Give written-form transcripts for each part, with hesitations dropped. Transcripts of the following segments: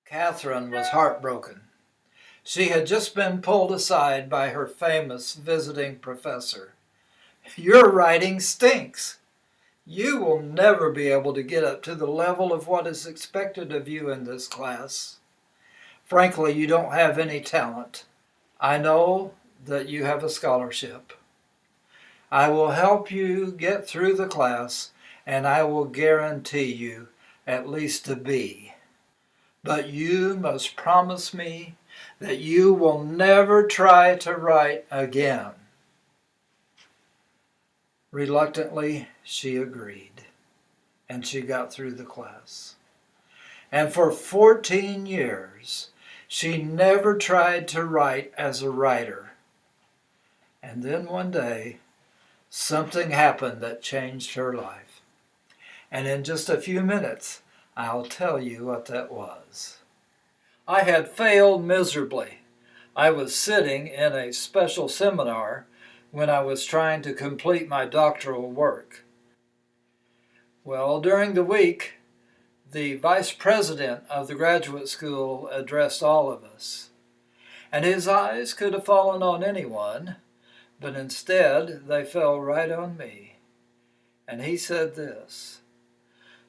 Catherine was heartbroken. She had just been pulled aside by her famous visiting professor. "Your writing stinks. You will never be able to get up to the level of what is expected of you in this class. Frankly, you don't have any talent. I know that you have a scholarship. I will help you get through the class, and I will guarantee you at least a B. But you must promise me that you will never try to write again." Reluctantly, she agreed, and she got through the class. And for 14 years, she never tried to write as a writer. And then one day, something happened that changed her life. And in just a few minutes, I'll tell you what that was. I had failed miserably. I was sitting in a special seminar when I was trying to complete my doctoral work. Well, during the week, the vice president of the graduate school addressed all of us. And his eyes could have fallen on anyone, but instead they fell right on me. And he said this: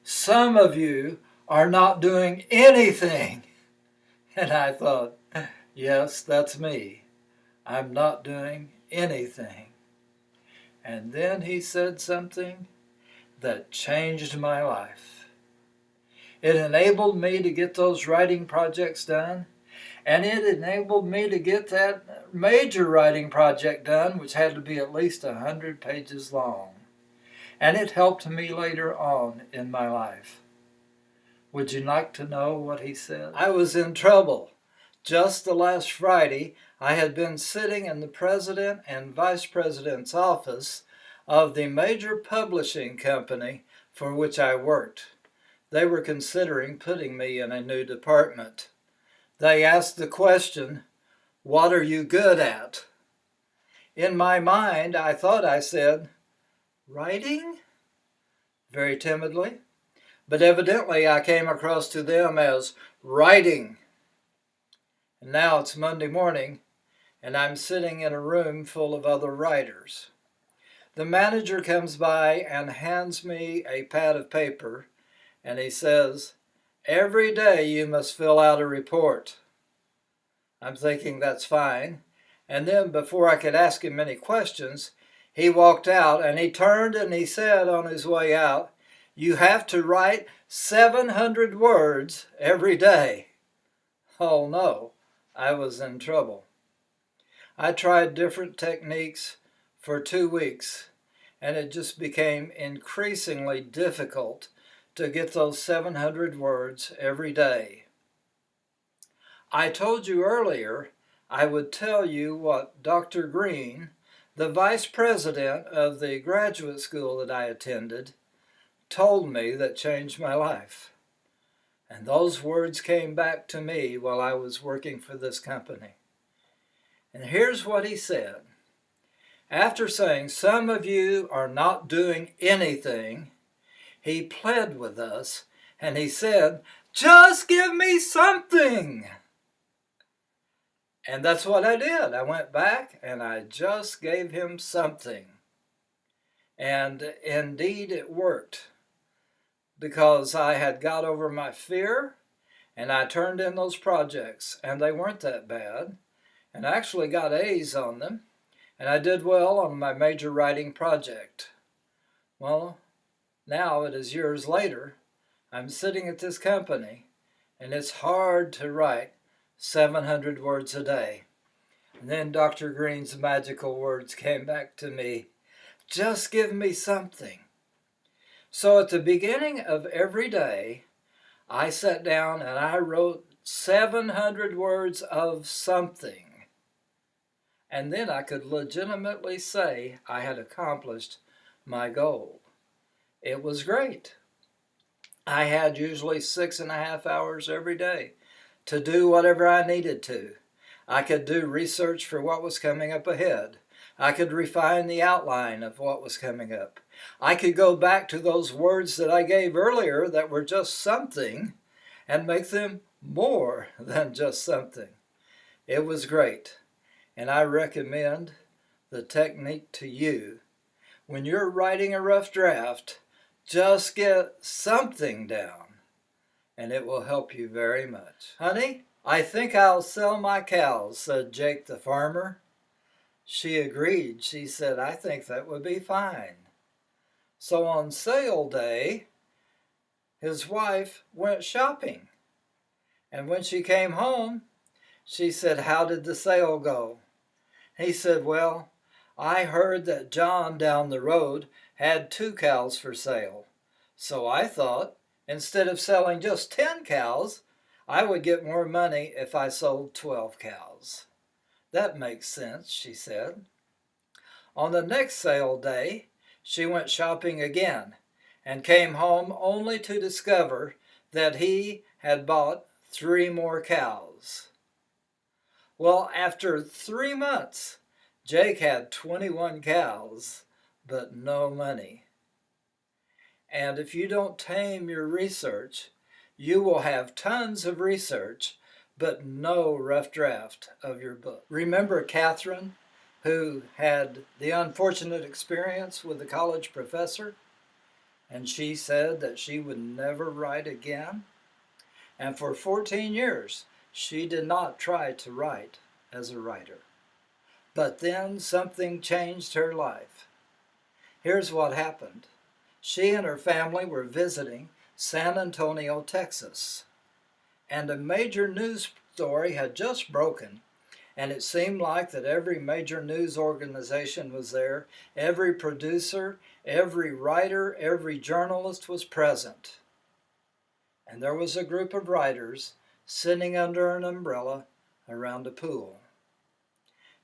"Some of you are not doing anything." And I thought, yes, that's me. I'm not doing anything. And then he said something that changed my life. It enabled me to get those writing projects done, and it enabled me to get that major writing project done, which had to be at least 100 pages long. And it helped me later on in my life. Would you like to know what he said? I was in trouble. Just the last Friday, I had been sitting in the president and vice president's office of the major publishing company for which I worked. They were considering putting me in a new department. They asked the question, "What are you good at?" In my mind, I thought I said, "Writing?" very timidly. But evidently I came across to them as writing. And now it's Monday morning, and I'm sitting in a room full of other writers. The manager comes by and hands me a pad of paper, and he says, "Every day you must fill out a report." I'm thinking that's fine. And then before I could ask him any questions, he walked out, and he turned and he said on his way out, "You have to write 700 words every day." Oh no, I was in trouble. I tried different techniques for 2 weeks, and it just became increasingly difficult to get those 700 words every day. I told you earlier I would tell you what Dr. Green, the vice president of the graduate school that I attended, told me that changed my life. And those words came back to me while I was working for this company. And here's what he said. After saying, "Some of you are not doing anything," he pled with us and he said, "Just give me something." And that's what I did. I went back and I just gave him something. And indeed it worked, because I had got over my fear and I turned in those projects, and they weren't that bad, and I actually got A's on them, and I did well on my major writing project. Well, now it is years later, I'm sitting at this company, and it's hard to write 700 words a day. And then Dr. Green's magical words came back to me, "Just give me something." So at the beginning of every day, I sat down and I wrote 700 words of something. And then I could legitimately say I had accomplished my goal. It was great. I had usually 6.5 hours every day to do whatever I needed to. I could do research for what was coming up ahead. I could refine the outline of what was coming up. I could go back to those words that I gave earlier that were just something and make them more than just something. It was great, and I recommend the technique to you. When you're writing a rough draft, just get something down, and it will help you very much. Honey, I think I'll sell my cows, said Jake the farmer. She agreed. She said, I think that would be fine. So on sale day, his wife went shopping. And when she came home, she said, how did the sale go? He said, well, I heard that John down the road had 2 cows for sale. So I thought, instead of selling just 10 cows, I would get more money if I sold 12 cows. That makes sense, she said. On the next sale day, she went shopping again and came home only to discover that he had bought 3 more cows. Well, after 3 months, Jake had 21 cows, but no money. And if you don't tame your research, you will have tons of research, but no rough draft of your book. Remember Catherine, who had the unfortunate experience with a college professor, and she said that she would never write again? And for 14 years, she did not try to write as a writer. But then something changed her life. Here's what happened. She and her family were visiting San Antonio, Texas, and a major news story had just broken, and it seemed like that every major news organization was there. Every producer, every writer, every journalist was present. And there was a group of writers sitting under an umbrella around a pool.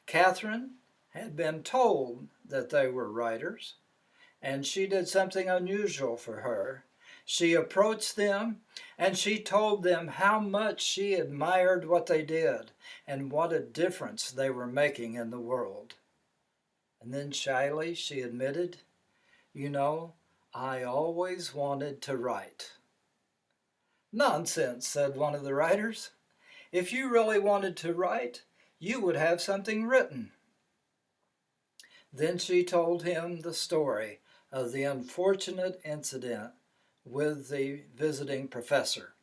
Catherine had been told that they were writers, and she did something unusual for her. She approached them and she told them how much she admired what they did and what a difference they were making in the world. And then shyly she admitted, you know, I always wanted to write. Nonsense, said one of the writers. If you really wanted to write, you would have something written. Then she told him the story of the unfortunate incident with the visiting professor.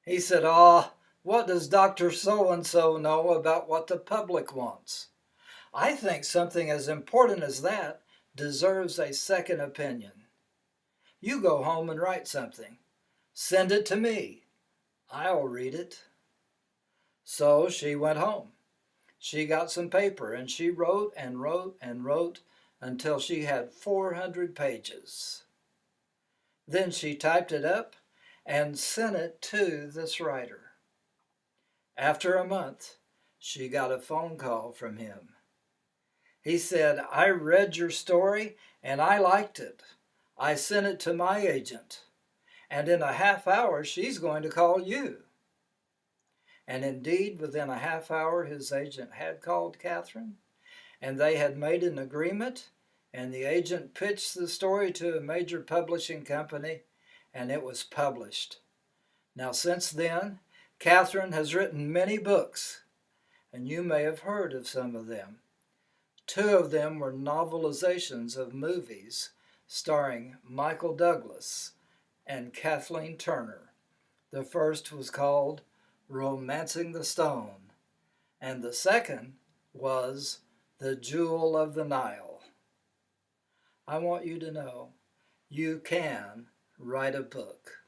He said, what does Dr. So-and-so know about what the public wants? I think something as important as that deserves a second opinion. You go home and write something. Send it to me. I'll read it. So she went home. She got some paper and she wrote and wrote and wrote until she had 400 pages. Then she typed it up and sent it to this writer. After a month, she got a phone call from him. He said, I read your story and I liked it. I sent it to my agent, and in a half hour she's going to call you. And indeed, within a half hour, his agent had called Catherine, and they had made an agreement, and the agent pitched the story to a major publishing company, and it was published. Now, since then, Catherine has written many books, and you may have heard of some of them. 2 of them were novelizations of movies starring Michael Douglas and Kathleen Turner. The first was called Romancing the Stone, and the second was The Jewel of the Nile. I want you to know you can write a book.